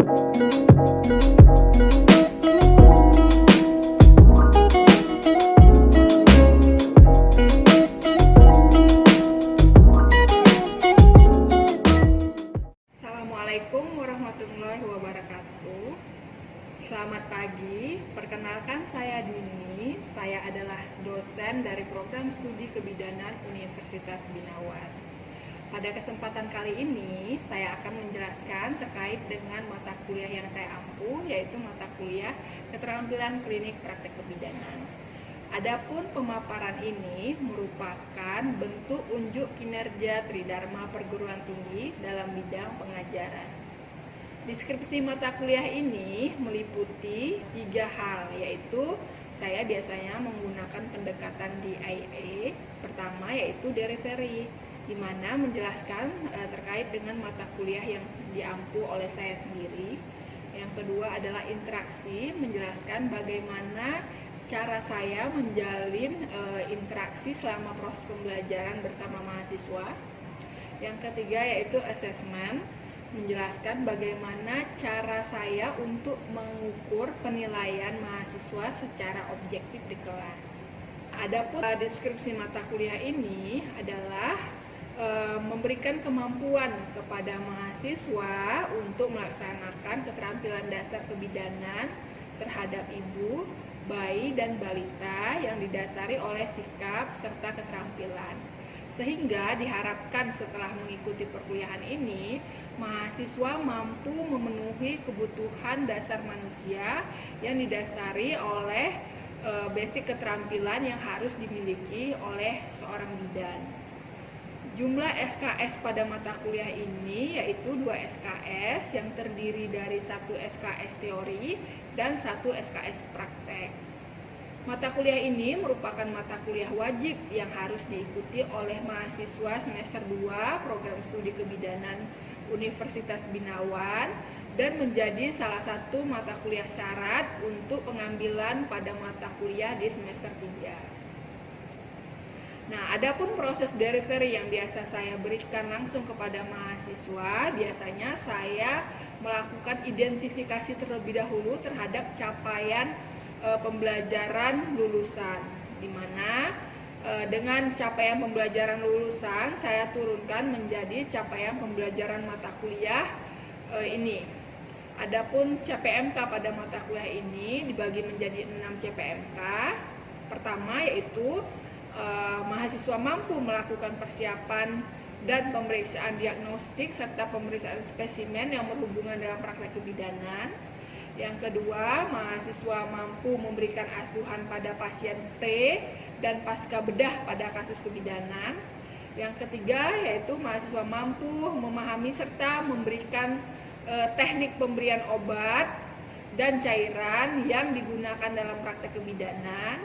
Assalamualaikum warahmatullahi wabarakatuh. Selamat pagi, perkenalkan saya Dini. Saya adalah dosen dari program studi kebidanan Universitas Binawan. Pada kesempatan kali ini, saya akan menjelaskan terkait dengan mata kuliah yang saya ampu, yaitu mata kuliah Keterampilan Klinik Praktek Kebidanan. Adapun pemaparan ini merupakan bentuk unjuk kinerja Tridharma Perguruan Tinggi dalam bidang pengajaran. Deskripsi mata kuliah ini meliputi 3 hal, yaitu saya biasanya menggunakan pendekatan DIA. Pertama yaitu delivery, di mana menjelaskan terkait dengan mata kuliah yang diampu oleh saya sendiri. Yang kedua adalah interaksi, menjelaskan bagaimana cara saya menjalin interaksi selama proses pembelajaran bersama mahasiswa. Yang ketiga yaitu assessment, menjelaskan bagaimana cara saya untuk mengukur penilaian mahasiswa secara objektif di kelas. Adapun deskripsi mata kuliah ini adalah memberikan kemampuan kepada mahasiswa untuk melaksanakan keterampilan dasar kebidanan terhadap ibu, bayi, dan balita yang didasari oleh sikap serta keterampilan. Sehingga diharapkan setelah mengikuti perkuliahan ini, mahasiswa mampu memenuhi kebutuhan dasar manusia yang didasari oleh basic keterampilan yang harus dimiliki oleh seorang bidan. Jumlah SKS pada mata kuliah ini yaitu 2 SKS yang terdiri dari 1 SKS teori dan 1 SKS praktek. Mata kuliah ini merupakan mata kuliah wajib yang harus diikuti oleh mahasiswa semester 2 program studi kebidanan Universitas Binawan dan menjadi salah satu mata kuliah syarat untuk pengambilan pada mata kuliah di semester 3. Nah, adapun proses delivery yang biasa saya berikan langsung kepada mahasiswa, biasanya saya melakukan identifikasi terlebih dahulu terhadap capaian pembelajaran lulusan, di mana dengan capaian pembelajaran lulusan saya turunkan menjadi capaian pembelajaran mata kuliah ini. Adapun CPMK pada mata kuliah ini dibagi menjadi 6 CPMK. Pertama yaitu mahasiswa mampu melakukan persiapan dan pemeriksaan diagnostik serta pemeriksaan spesimen yang berhubungan dengan praktek kebidanan. Yang kedua, mahasiswa mampu memberikan asuhan pada pasien P dan pasca bedah pada kasus kebidanan. Yang ketiga, yaitu mahasiswa mampu memahami serta memberikan teknik pemberian obat dan cairan yang digunakan dalam praktek kebidanan.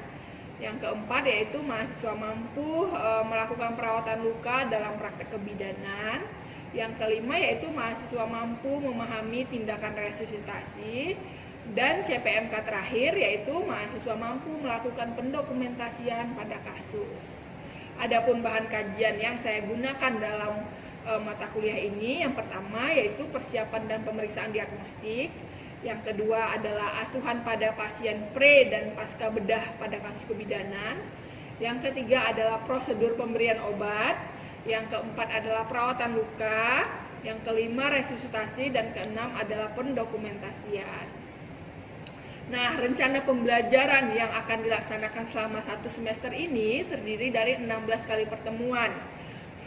Yang keempat yaitu mahasiswa mampu melakukan perawatan luka dalam praktek kebidanan. Yang kelima yaitu mahasiswa mampu memahami tindakan resusitasi. Dan CPMK terakhir yaitu mahasiswa mampu melakukan pendokumentasian pada kasus. Adapun bahan kajian yang saya gunakan dalam mata kuliah ini, yang pertama yaitu persiapan dan pemeriksaan diagnostik. Yang kedua adalah asuhan pada pasien pre dan pasca bedah pada kasus kebidanan. Yang ketiga adalah prosedur pemberian obat. Yang keempat adalah perawatan luka. Yang kelima resusitasi dan keenam adalah pendokumentasian. Nah, rencana pembelajaran yang akan dilaksanakan selama 1 semester ini terdiri dari 16 kali pertemuan,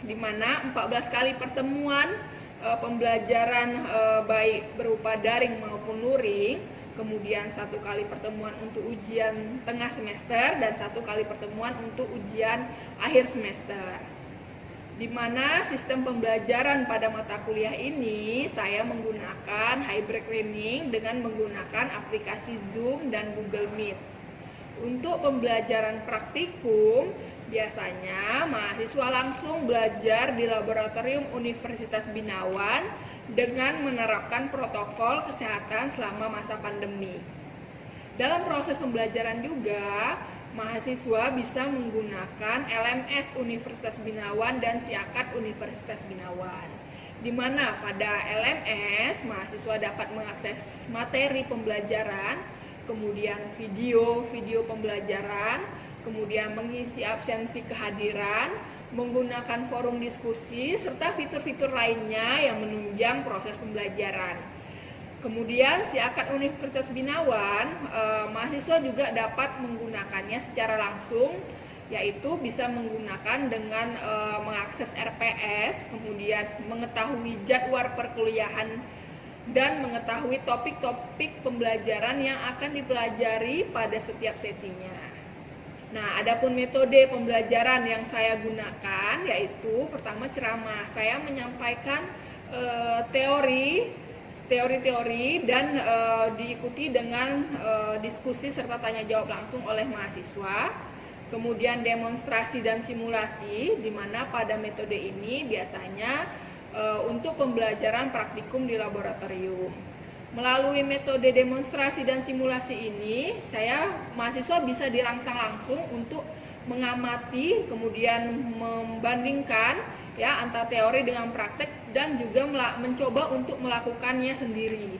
di mana 14 kali pertemuan pembelajaran baik berupa daring maupun luring, kemudian 1 kali pertemuan untuk ujian tengah semester dan 1 kali pertemuan untuk ujian akhir semester. Di mana sistem pembelajaran pada mata kuliah ini saya menggunakan hybrid learning dengan menggunakan aplikasi Zoom dan Google Meet. Untuk pembelajaran praktikum, biasanya mahasiswa langsung belajar di laboratorium Universitas Binawan dengan menerapkan protokol kesehatan selama masa pandemi. Dalam proses pembelajaran juga, mahasiswa bisa menggunakan LMS Universitas Binawan dan Siakat Universitas Binawan. di mana pada LMS mahasiswa dapat mengakses materi pembelajaran, kemudian video pembelajaran, kemudian mengisi absensi kehadiran, menggunakan forum diskusi, serta fitur-fitur lainnya yang menunjang proses pembelajaran. Kemudian SIAKAD Universitas Binawan, mahasiswa juga dapat menggunakannya secara langsung, yaitu bisa menggunakan dengan mengakses RPS, kemudian mengetahui jadwal perkuliahan dan mengetahui topik-topik pembelajaran yang akan dipelajari pada setiap sesinya. Nah, adapun metode pembelajaran yang saya gunakan yaitu pertama ceramah. Saya menyampaikan teori dan diikuti dengan diskusi serta tanya jawab langsung oleh mahasiswa. Kemudian demonstrasi dan simulasi, di mana pada metode ini biasanya untuk pembelajaran praktikum di laboratorium. Melalui metode demonstrasi dan simulasi ini, mahasiswa bisa dirangsang langsung untuk mengamati, kemudian membandingkan ya antara teori dengan praktek dan juga mencoba untuk melakukannya sendiri.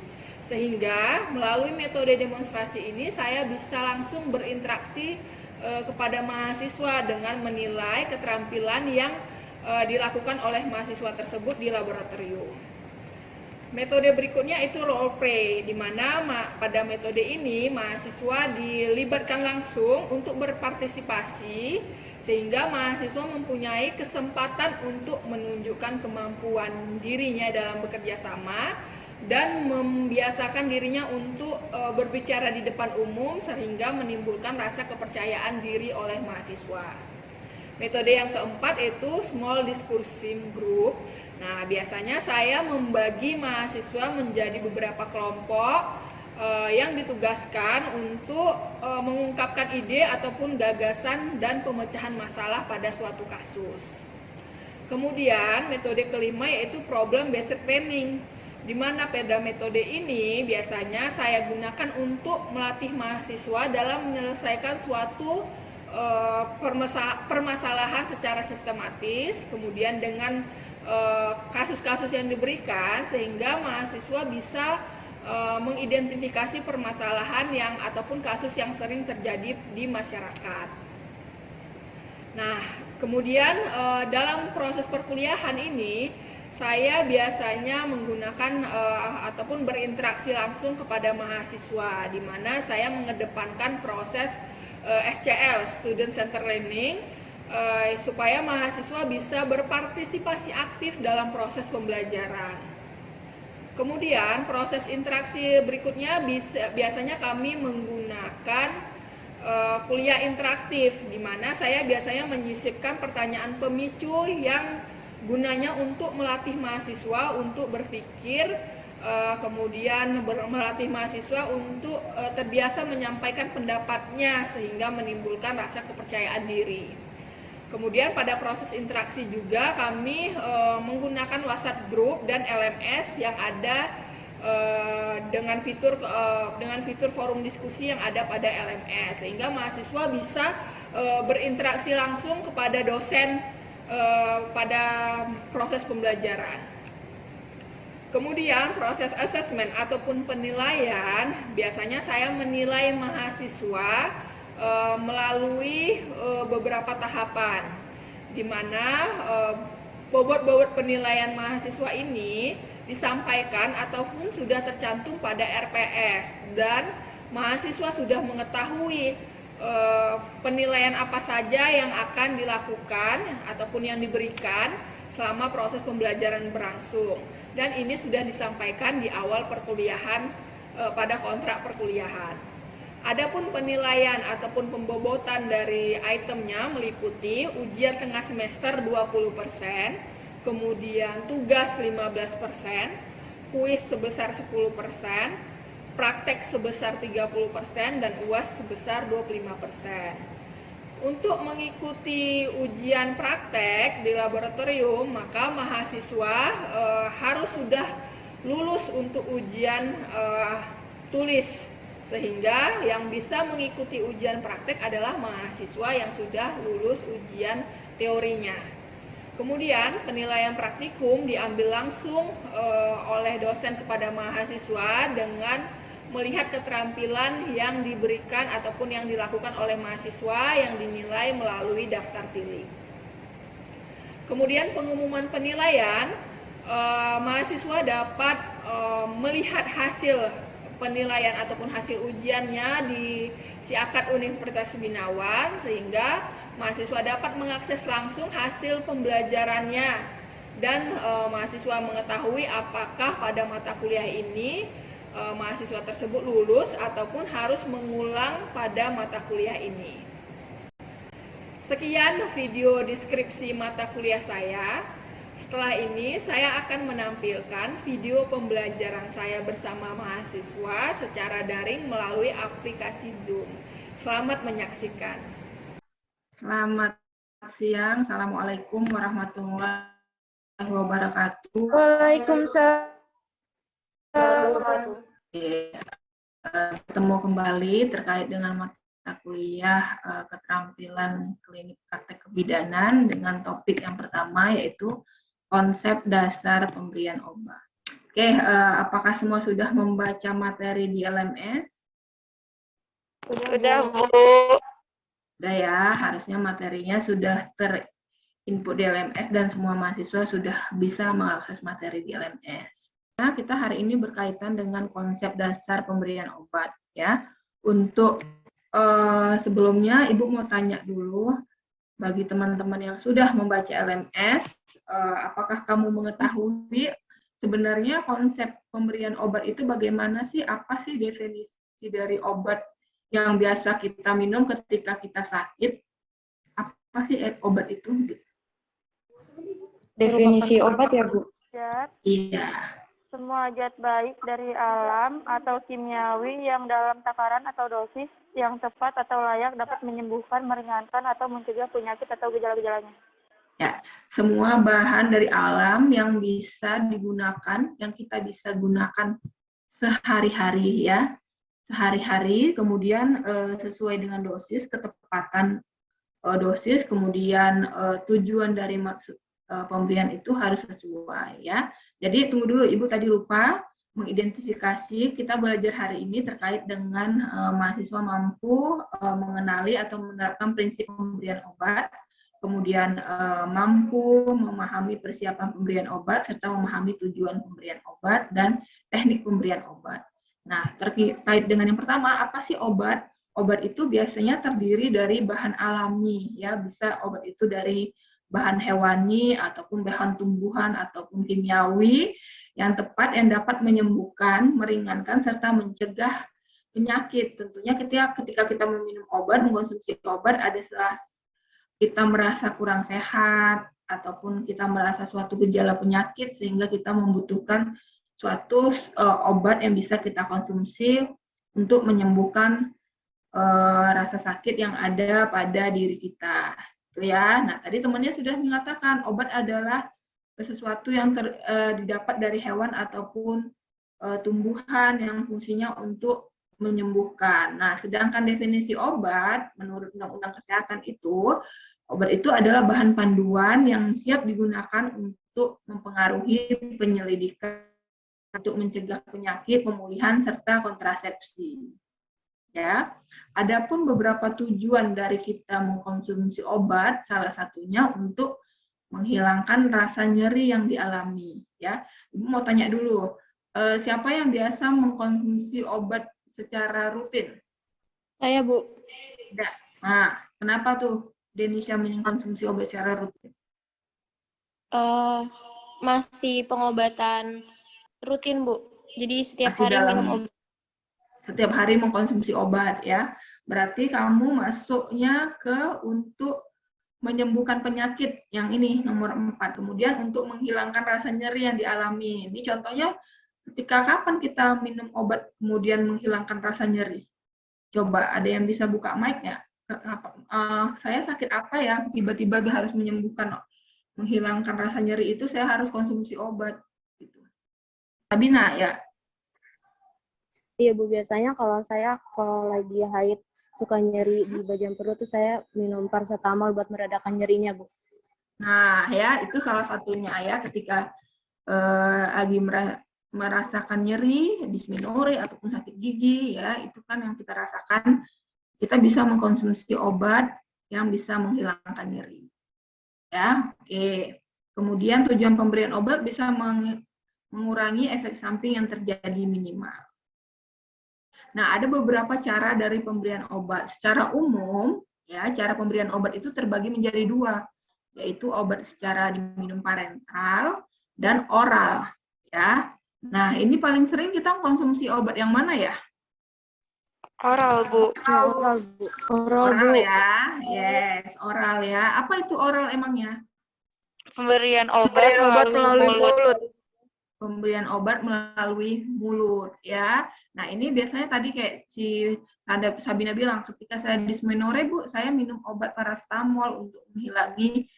Sehingga melalui metode demonstrasi ini saya bisa langsung berinteraksi kepada mahasiswa dengan menilai keterampilan yang dilakukan oleh mahasiswa tersebut di laboratorium. Metode berikutnya itu role play, di mana pada metode ini mahasiswa dilibatkan langsung untuk berpartisipasi, sehingga mahasiswa mempunyai kesempatan untuk menunjukkan kemampuan dirinya dalam bekerja sama dan membiasakan dirinya untuk berbicara di depan umum, sehingga menimbulkan rasa kepercayaan diri oleh mahasiswa. Metode yang keempat itu small discussion group. Nah, biasanya saya membagi mahasiswa menjadi beberapa kelompok yang ditugaskan untuk mengungkapkan ide ataupun gagasan dan pemecahan masalah pada suatu kasus. Kemudian metode kelima yaitu problem based learning, di mana pada metode ini biasanya saya gunakan untuk melatih mahasiswa dalam menyelesaikan suatu permasalahan secara sistematis, kemudian dengan kasus-kasus yang diberikan, sehingga mahasiswa bisa mengidentifikasi permasalahan ataupun kasus yang sering terjadi di masyarakat. Nah, kemudian dalam proses perkuliahan ini saya biasanya menggunakan ataupun berinteraksi langsung kepada mahasiswa, di mana saya mengedepankan proses SCL, Student Center Learning, supaya mahasiswa bisa berpartisipasi aktif dalam proses pembelajaran. Kemudian proses interaksi berikutnya biasanya kami menggunakan kuliah interaktif, di mana saya biasanya menyisipkan pertanyaan pemicu yang gunanya untuk melatih mahasiswa untuk berpikir, kemudian melatih mahasiswa untuk terbiasa menyampaikan pendapatnya sehingga menimbulkan rasa kepercayaan diri. Kemudian pada proses interaksi juga kami menggunakan WhatsApp group dan LMS yang ada dengan fitur forum diskusi yang ada pada LMS, sehingga mahasiswa bisa berinteraksi langsung kepada dosen pada proses pembelajaran. Kemudian proses asesmen ataupun penilaian, biasanya saya menilai mahasiswa melalui beberapa tahapan, di mana bobot-bobot penilaian mahasiswa ini disampaikan ataupun sudah tercantum pada RPS, dan mahasiswa sudah mengetahui penilaian apa saja yang akan dilakukan ataupun yang diberikan selama proses pembelajaran berlangsung, dan ini sudah disampaikan di awal perkuliahan pada kontrak perkuliahan. Adapun penilaian ataupun pembobotan dari itemnya meliputi ujian tengah semester 20%, kemudian tugas 15%, kuis sebesar 10%, praktek sebesar 30%, dan UAS sebesar 25%. Untuk mengikuti ujian praktek di laboratorium, maka mahasiswa harus sudah lulus untuk ujian tulis, sehingga yang bisa mengikuti ujian praktek adalah mahasiswa yang sudah lulus ujian teorinya. Kemudian penilaian praktikum diambil langsung oleh dosen kepada mahasiswa dengan melihat keterampilan yang diberikan ataupun yang dilakukan oleh mahasiswa yang dinilai melalui daftar pilih. Kemudian pengumuman penilaian, mahasiswa dapat melihat hasil penilaian ataupun hasil ujiannya di Siakat Universitas Binawan, sehingga mahasiswa dapat mengakses langsung hasil pembelajarannya dan mahasiswa mengetahui apakah pada mata kuliah ini mahasiswa tersebut lulus ataupun harus mengulang pada mata kuliah ini. Sekian video deskripsi mata kuliah saya. Setelah ini saya akan menampilkan video pembelajaran saya bersama mahasiswa secara daring melalui aplikasi Zoom. Selamat menyaksikan. Selamat siang. Assalamualaikum warahmatullahi wabarakatuh. Waalaikumsalam. Ketemu kembali terkait dengan mata kuliah keterampilan klinik praktek kebidanan dengan topik yang pertama yaitu konsep dasar pemberian obat. Oke, apakah semua sudah membaca materi di LMS? Sudah, Bu. Sudah ya, harusnya materinya sudah terinput di LMS dan semua mahasiswa sudah bisa mengakses materi di LMS. Nah, kita hari ini berkaitan dengan konsep dasar pemberian obat ya. Untuk sebelumnya Ibu mau tanya dulu bagi teman-teman yang sudah membaca LMS, apakah kamu mengetahui sebenarnya konsep pemberian obat itu bagaimana sih? Apa sih definisi dari obat yang biasa kita minum ketika kita sakit? Apa sih obat itu? Definisi obat ya, Bu? Iya. Semua zat baik dari alam atau kimiawi yang dalam takaran atau dosis yang tepat atau layak dapat menyembuhkan, meringankan, atau mencegah penyakit atau gejala-gejalanya. Ya, semua bahan dari alam yang bisa digunakan, yang kita bisa gunakan sehari-hari ya, sehari-hari, kemudian sesuai dengan dosis, ketepatan dosis, kemudian tujuan dari maksud pemberian itu harus sesuai ya. Jadi tunggu dulu, Ibu tadi lupa mengidentifikasi. Kita belajar hari ini terkait dengan mahasiswa mampu mengenali atau menerapkan prinsip pemberian obat, kemudian mampu memahami persiapan pemberian obat serta memahami tujuan pemberian obat dan teknik pemberian obat. Nah, terkait dengan yang pertama, apa sih obat? Obat itu biasanya terdiri dari bahan alami ya, bisa obat itu dari bahan hewani ataupun bahan tumbuhan ataupun kimiawi yang tepat yang dapat menyembuhkan, meringankan serta mencegah penyakit. Tentunya ketika kita meminum obat, mengkonsumsi obat, ada salah kita merasa kurang sehat ataupun kita merasa suatu gejala penyakit sehingga kita membutuhkan suatu obat yang bisa kita konsumsi untuk menyembuhkan rasa sakit yang ada pada diri kita. Ya, nah tadi temannya sudah mengatakan obat adalah sesuatu yang didapat dari hewan ataupun tumbuhan yang fungsinya untuk menyembuhkan. Nah, sedangkan definisi obat menurut Undang-Undang Kesehatan itu, obat itu adalah bahan panduan yang siap digunakan untuk mempengaruhi penyelidikan, untuk mencegah penyakit, pemulihan serta kontrasepsi. Ya, adapun beberapa tujuan dari kita mengkonsumsi obat, salah satunya untuk menghilangkan rasa nyeri yang dialami. Ya, Ibu mau tanya dulu, siapa yang biasa mengkonsumsi obat secara rutin? Saya, Bu. Tidak. Nah, kenapa tuh Denisha mengkonsumsi obat secara rutin? Masih pengobatan rutin, Bu. Jadi setiap Masih hari minum obat. Setiap hari mengkonsumsi obat ya. Berarti kamu masuknya ke untuk menyembuhkan penyakit yang ini nomor 4. Kemudian untuk menghilangkan rasa nyeri yang dialami. Ini contohnya ketika kapan kita minum obat kemudian menghilangkan rasa nyeri? Coba ada yang bisa buka mic ya? Saya sakit apa ya? Tiba-tiba harus menghilangkan rasa nyeri itu saya harus konsumsi obat. Gitu. Sabina ya. Iya Bu, biasanya kalau lagi haid suka nyeri di bagian perut tuh saya minum paracetamol buat meredakan nyerinya Bu. Nah, ya, itu salah satunya ya, ketika lagi merasakan nyeri, dysmenorrhea ataupun sakit gigi, ya, itu kan yang kita rasakan, kita bisa mengkonsumsi obat yang bisa menghilangkan nyeri. Ya, oke. Kemudian tujuan pemberian obat bisa mengurangi efek samping yang terjadi minimal. Nah, ada beberapa cara dari pemberian obat. Secara umum, ya, cara pemberian obat itu terbagi menjadi dua, yaitu obat secara diminum parenteral dan oral, ya. Nah, ini paling sering kita konsumsi obat yang mana ya? Oral, Bu. Ya, oral, Bu. Oral ya, yes, oral ya. Apa itu oral emangnya? Pemberian obat melalui mulut. Pemberian obat melalui mulut, ya. Nah, ini biasanya tadi kayak si Sabina bilang, ketika saya dysmenorrhea, Bu, saya minum obat paracetamol untuk menghilangi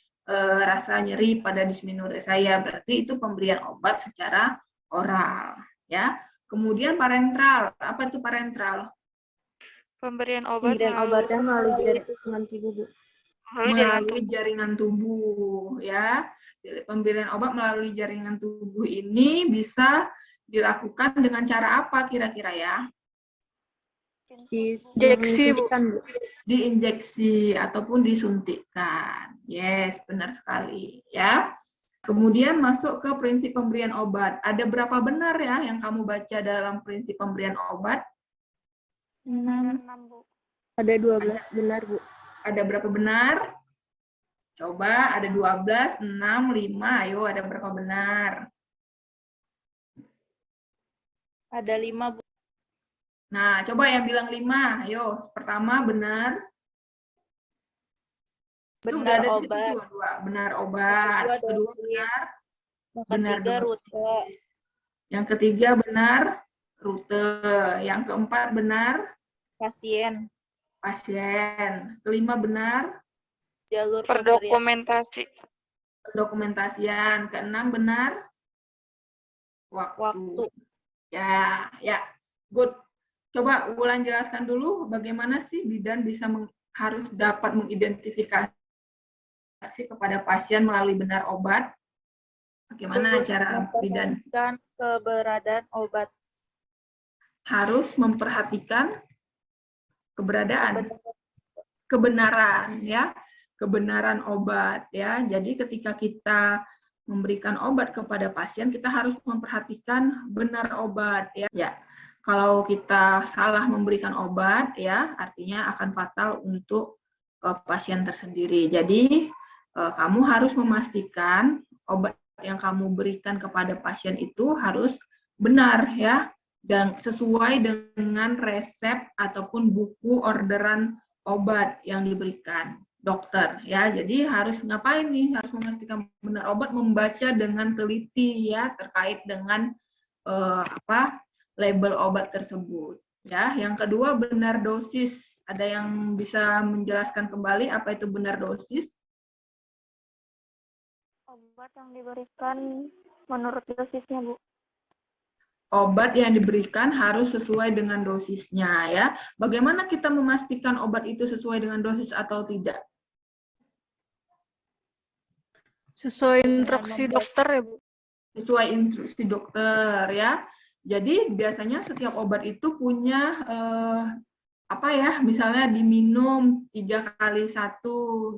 rasa nyeri pada dysmenorrhea saya. Berarti itu pemberian obat secara oral, ya. Kemudian parenteral, apa itu parenteral? Pemberian obat Pemberian obatnya melalui jaringan tubuh, Bu. Melalui jaringan tubuh, ya. Pemberian obat melalui jaringan tubuh ini bisa dilakukan dengan cara apa kira-kira ya? Injeksi, Bu. Disuntikan, Bu. Diinjeksi ataupun disuntikkan. Yes, benar sekali, ya. Kemudian masuk ke prinsip pemberian obat. Ada berapa benar ya yang kamu baca dalam prinsip pemberian obat? 6, Bu. Ada 12 benar, Bu. Ada berapa benar? Coba, ada 12, 6, 5. Ayo, ada berapa benar? Ada 5, Bu. Nah, coba yang bilang 5. Ayo, pertama benar. Benar Itu obat. dua. Benar obat. Yang Kedua dosis. benar. Yang Benar ketiga dosis. rute. Yang ketiga benar rute. Yang keempat benar Pasien. pasien. Kelima benar Jalur pemberian. pendokumentasian. Keenam benar waktu. Ya, ya. Good. Coba Wulan jelaskan dulu bagaimana sih bidan bisa harus dapat mengidentifikasi kepada pasien melalui benar obat. Bagaimana cara bidan? Dan keberadaan obat. Harus memperhatikan kebenaran ya, kebenaran obat ya. Jadi ketika kita memberikan obat kepada pasien, kita harus memperhatikan benar obat ya. Ya. Kalau kita salah memberikan obat ya, artinya akan fatal untuk pasien tersendiri. Jadi kamu harus memastikan obat yang kamu berikan kepada pasien itu harus benar ya, dan sesuai dengan resep ataupun buku orderan obat yang diberikan dokter ya. Jadi harus ngapain nih? Harus memastikan benar obat, membaca dengan teliti ya terkait dengan label obat tersebut ya. Yang kedua benar dosis. Ada yang bisa menjelaskan kembali apa itu benar dosis? Obat yang diberikan menurut dosisnya, Bu. Obat yang diberikan harus sesuai dengan dosisnya ya. Bagaimana kita memastikan obat itu sesuai dengan dosis atau tidak? Sesuai instruksi dokter ya, Bu. Sesuai instruksi dokter ya. Jadi biasanya setiap obat itu punya misalnya diminum 3x1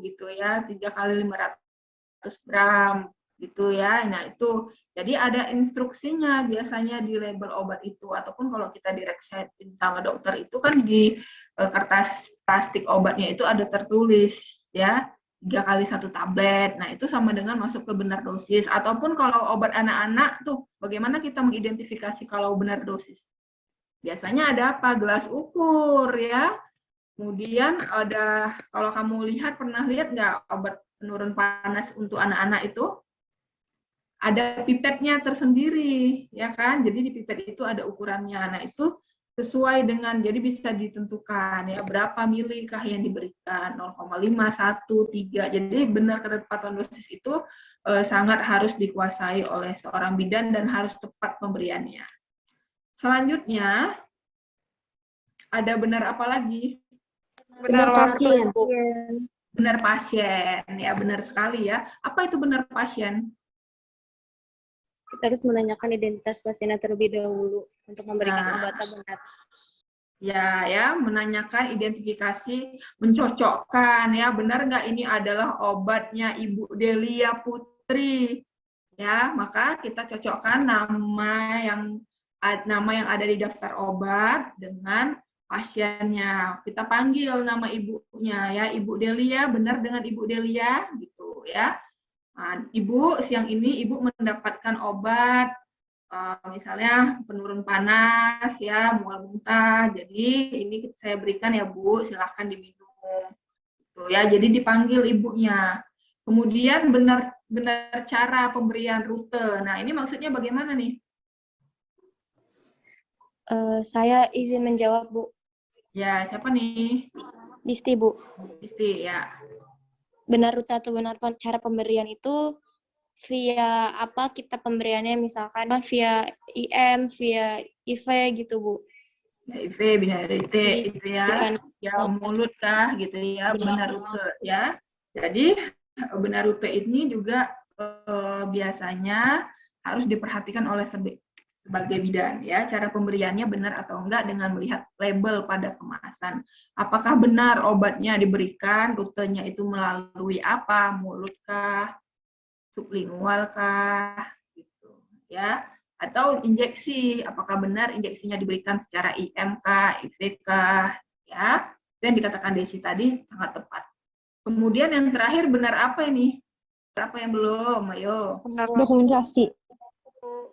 gitu ya, 3x500 gram gitu ya. Nah itu jadi ada instruksinya biasanya di label obat itu, ataupun kalau kita direksetin sama dokter itu kan di kertas plastik obatnya itu ada tertulis ya 3x1 tablet. Nah itu sama dengan masuk ke benar dosis. Ataupun kalau obat anak-anak tuh bagaimana kita mengidentifikasi kalau benar dosis? Biasanya ada apa? Gelas ukur ya. Kemudian ada, kalau kamu pernah lihat nggak obat penurun panas untuk anak-anak itu? Ada pipetnya tersendiri, ya kan? Jadi di pipet itu ada ukurannya. Nah itu sesuai dengan, jadi bisa ditentukan ya berapa milikah yang diberikan, 0,5, 1, 3. Jadi benar ketepatan dosis itu sangat harus dikuasai oleh seorang bidan dan harus tepat pemberiannya. Selanjutnya, ada benar apa lagi? Benar pasien. Benar pasien, ya benar sekali ya. Apa itu benar pasien? Kita harus menanyakan identitas pasiennya terlebih dahulu untuk memberikan Nah, obat yang benar. ya, menanyakan identifikasi, mencocokkan, ya, benar nggak ini adalah obatnya Ibu Delia Putri, ya, maka kita cocokkan nama yang ada di daftar obat dengan pasiennya. Kita panggil nama ibunya, ya, Ibu Delia, benar dengan Ibu Delia, gitu, ya. Nah, Ibu, siang ini Ibu mendapatkan obat, misalnya penurun panas, ya, mual muntah. Jadi ini saya berikan ya Bu, silahkan diminum. Gitu, ya, jadi dipanggil ibunya. Kemudian benar cara pemberian rute. Nah, ini maksudnya bagaimana nih? Saya izin menjawab, Bu. Ya, siapa nih? Disti, Bu. Isti, ya. Benar rute atau benar cara pemberian itu via apa kita pemberiannya, misalkan via IM, via IV gitu, Bu. HIV, binarite, itu ya. Ya, mulut kah, gitu ya, benar rute, ya. Jadi, benar rute ini juga biasanya harus diperhatikan oleh sebagai bidan, ya, cara pemberiannya benar atau enggak dengan melihat label pada kemasan. Apakah benar obatnya diberikan, rutenya itu melalui apa, mulut kah, sublingual kah, gitu, ya, atau injeksi, apakah benar injeksinya diberikan secara IM kah, IV kah, ya, itu yang dikatakan Desi tadi sangat tepat. Kemudian yang terakhir, benar apa ini? Apa yang belum? Ayo. Dokumentasi.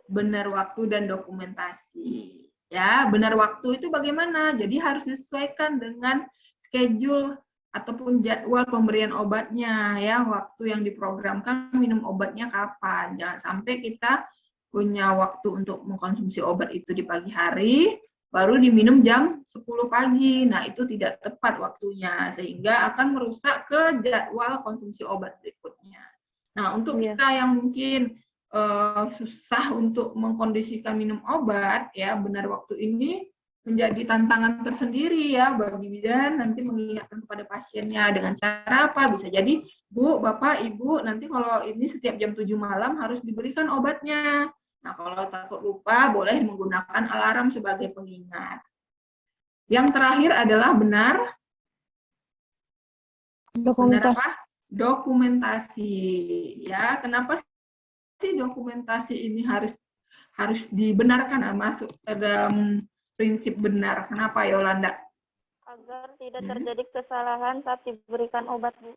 Benar waktu dan dokumentasi. Ya, benar waktu itu bagaimana? Jadi harus disesuaikan dengan schedule ataupun jadwal pemberian obatnya, ya, waktu yang diprogramkan minum obatnya kapan. Jangan sampai kita punya waktu untuk mengkonsumsi obat itu di pagi hari, baru diminum jam 10 pagi. Nah, itu tidak tepat waktunya, sehingga akan merusak ke jadwal konsumsi obat berikutnya. Nah, untuk kita yang mungkin susah untuk mengkondisikan minum obat, ya, benar waktu ini menjadi tantangan tersendiri ya bagi bidan nanti mengingatkan kepada pasiennya dengan cara apa? Bisa jadi, Bu, Bapak, Ibu, nanti kalau ini setiap jam 7 malam harus diberikan obatnya. Nah, kalau takut lupa, boleh menggunakan alarm sebagai pengingat. Yang terakhir adalah benar Dokumentasi. apa? Dokumentasi. Ya, kenapa sih dokumentasi ini harus dibenarkan, masuk ke dalam prinsip benar? Kenapa, Yolanda? Agar tidak terjadi kesalahan saat diberikan obat, Bu.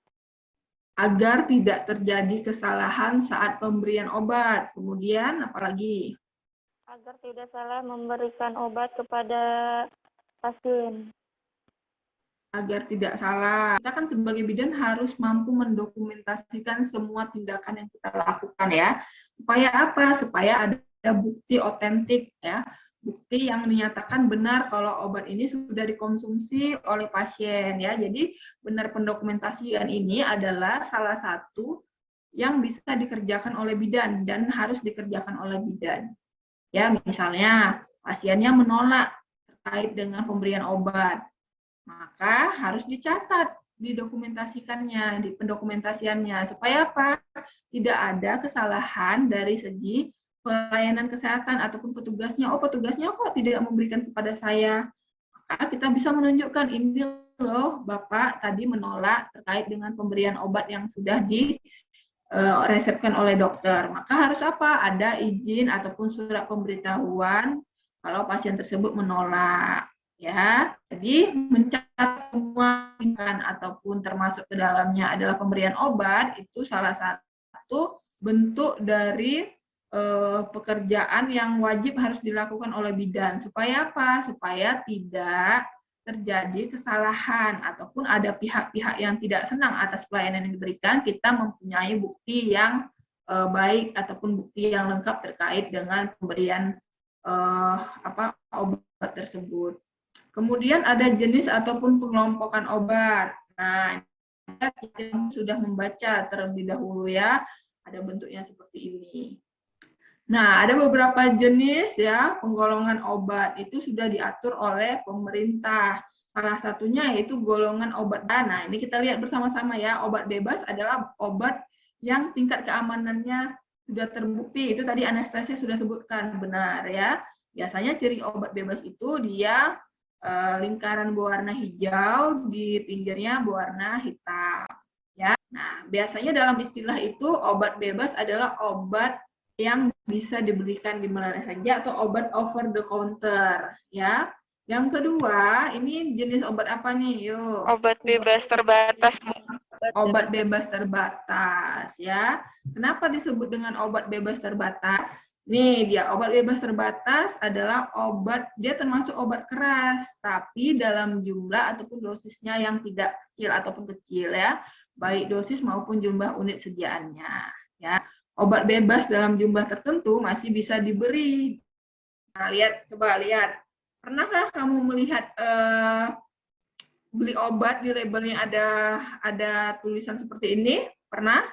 Agar tidak terjadi kesalahan saat pemberian obat. Kemudian apalagi? Agar tidak salah memberikan obat kepada pasien. Agar tidak salah. Kita kan sebagai bidan harus mampu mendokumentasikan semua tindakan yang kita lakukan, ya. Supaya apa? Supaya ada bukti otentik, ya. Bukti yang menyatakan benar kalau obat ini sudah dikonsumsi oleh pasien, ya. Jadi benar pendokumentasian ini adalah salah satu yang bisa dikerjakan oleh bidan dan harus dikerjakan oleh bidan. Ya, misalnya pasiennya menolak terkait dengan pemberian obat, maka harus dicatat, didokumentasikannya, di pendokumentasiannya, supaya apa? Tidak ada kesalahan dari segi pelayanan kesehatan ataupun petugasnya. Oh, petugasnya kok tidak memberikan kepada saya? Maka kita bisa menunjukkan, ini loh Bapak tadi menolak terkait dengan pemberian obat yang sudah diresepkan oleh dokter. Maka harus apa? Ada izin ataupun surat pemberitahuan kalau pasien tersebut menolak. Ya, jadi mencatat semua ataupun termasuk ke dalamnya adalah pemberian obat, itu salah satu bentuk dari pekerjaan yang wajib harus dilakukan oleh bidan. Supaya apa? Supaya tidak terjadi kesalahan ataupun ada pihak-pihak yang tidak senang atas pelayanan yang diberikan, kita mempunyai bukti yang baik ataupun bukti yang lengkap terkait dengan pemberian obat tersebut. Kemudian ada jenis ataupun pengelompokan obat. Nah, kita sudah membaca terlebih dahulu, ya. Ada bentuknya seperti ini. Nah, ada beberapa jenis, ya, penggolongan obat itu sudah diatur oleh pemerintah. Salah satunya yaitu golongan obat. Nah, ini kita lihat bersama-sama ya. Obat bebas adalah obat yang tingkat keamanannya sudah terbukti. Itu tadi anestesia sudah sebutkan, benar ya. Biasanya ciri obat bebas itu dia lingkaran berwarna hijau, di pinggirnya berwarna hitam. Ya. Nah, biasanya dalam istilah itu obat bebas adalah obat yang bisa diberikan di mana saja atau obat over the counter, ya. Yang kedua, ini jenis obat apa nih? Yuk. Obat bebas terbatas. Obat bebas terbatas, ya. Kenapa disebut dengan obat bebas terbatas? Nih dia, obat bebas terbatas adalah obat, dia termasuk obat keras, tapi dalam jumlah ataupun dosisnya yang tidak kecil ataupun kecil ya, baik dosis maupun jumlah unit sediaannya. Ya, obat bebas dalam jumlah tertentu masih bisa diberi. Nah, coba lihat. Pernahkah kamu melihat beli obat di labelnya ada tulisan seperti ini? Pernah?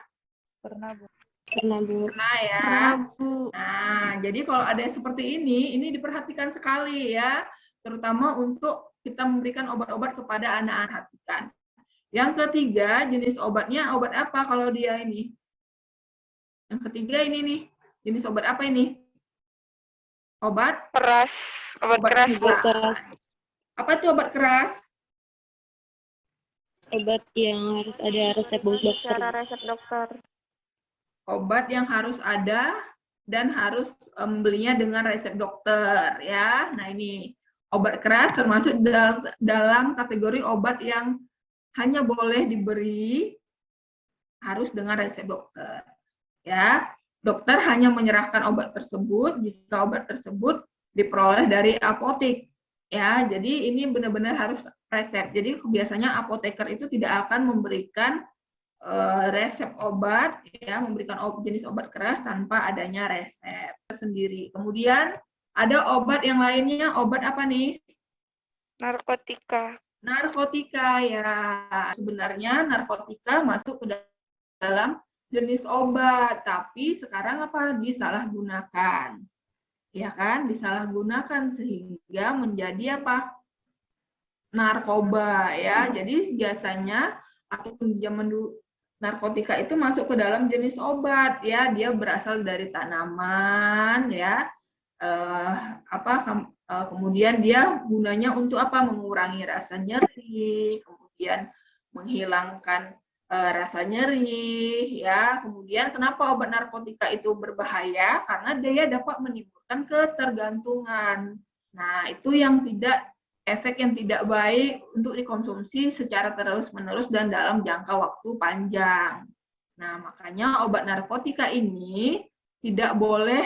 Pernah, Bu. Pernah, Bu. Pernah ya. Pernah, Bu. Nah, jadi kalau ada seperti ini diperhatikan sekali ya, terutama untuk kita memberikan obat-obat kepada anak-anak. Perhatikan. Yang ketiga, jenis obatnya obat apa kalau dia ini? Yang ketiga ini nih, jenis obat apa ini? Obat Keras. Obat keras, Bu. obat keras. Apa itu obat keras? Obat yang harus ada resep dokter. Cara resep dokter. Obat yang harus ada dan harus membelinya dengan resep dokter ya. Nah, ini obat keras termasuk dalam kategori obat yang hanya boleh diberi harus dengan resep dokter. Ya. Dokter hanya menyerahkan obat tersebut jika obat tersebut diperoleh dari apotek. Ya, jadi ini benar-benar harus resep. Jadi biasanya apoteker itu tidak akan memberikan resep obat, ya, memberikan jenis obat keras tanpa adanya resep sendiri. Kemudian ada obat yang lainnya, obat apa nih? Narkotika. Narkotika ya. Sebenarnya narkotika masuk ke dalam jenis obat, tapi sekarang apa? Disalahgunakan. Ya kan? Disalahgunakan sehingga menjadi apa? Narkoba ya. Jadi biasanya ataupun zaman dulu narkotika itu masuk ke dalam jenis obat ya. Dia berasal dari tanaman ya. Kemudian dia gunanya untuk apa? Mengurangi rasa nyeri, kemudian menghilangkan rasa nyeri ya. Kemudian kenapa obat narkotika itu berbahaya? Karena dia dapat menimbulkan ketergantungan. Nah, itu yang efek yang tidak baik untuk dikonsumsi secara terus-menerus dan dalam jangka waktu panjang. Nah, makanya obat narkotika ini tidak boleh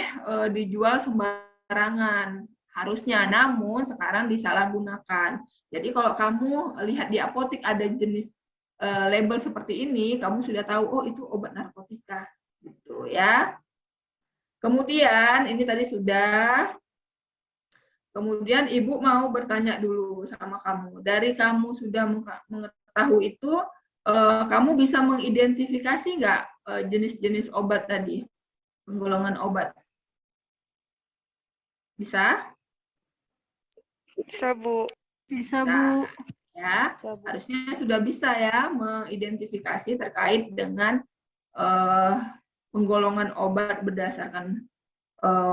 dijual sembarangan. Harusnya, namun sekarang disalahgunakan. Jadi kalau kamu lihat di apotek ada jenis label seperti ini, kamu sudah tahu, oh itu obat narkotika, gitu ya. Kemudian ini tadi sudah. Kemudian Ibu mau bertanya dulu sama kamu. Dari kamu sudah mengetahui itu, kamu bisa mengidentifikasi nggak jenis-jenis obat tadi, penggolongan obat? Bisa? Bisa, Bu. Bisa, Nah, Bu. ya, harusnya sudah bisa ya mengidentifikasi terkait dengan penggolongan obat berdasarkan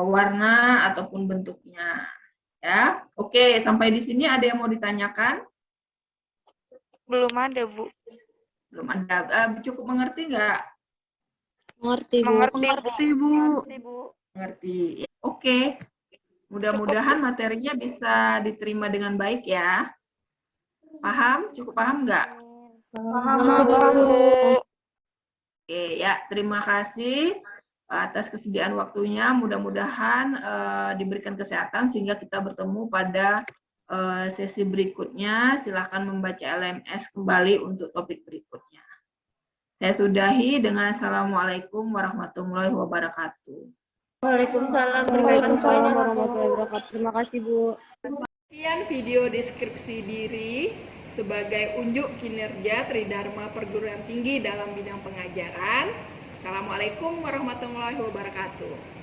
warna ataupun bentuknya. Ya, oke, sampai di sini ada yang mau ditanyakan? Belum ada, Bu. Belum ada. Cukup mengerti nggak? Mengerti, Bu. Mengerti, Bu. Mengerti. Oke. Mudah-mudahan materinya bisa diterima dengan baik ya. Paham? Cukup paham nggak? Paham, Bu. Oke, ya. Terima kasih atas kesediaan waktunya. Mudah-mudahan diberikan kesehatan sehingga kita bertemu pada sesi berikutnya. Silakan membaca LMS kembali untuk topik berikutnya. Saya sudahi dengan Assalamualaikum warahmatullahi wabarakatuh. Waalaikumsalam warahmatullahi wabarakatuh. Terima kasih, Bu. Sekian video deskripsi diri sebagai unjuk kinerja Tridharma Perguruan Tinggi dalam bidang pengajaran. Assalamualaikum warahmatullahi wabarakatuh.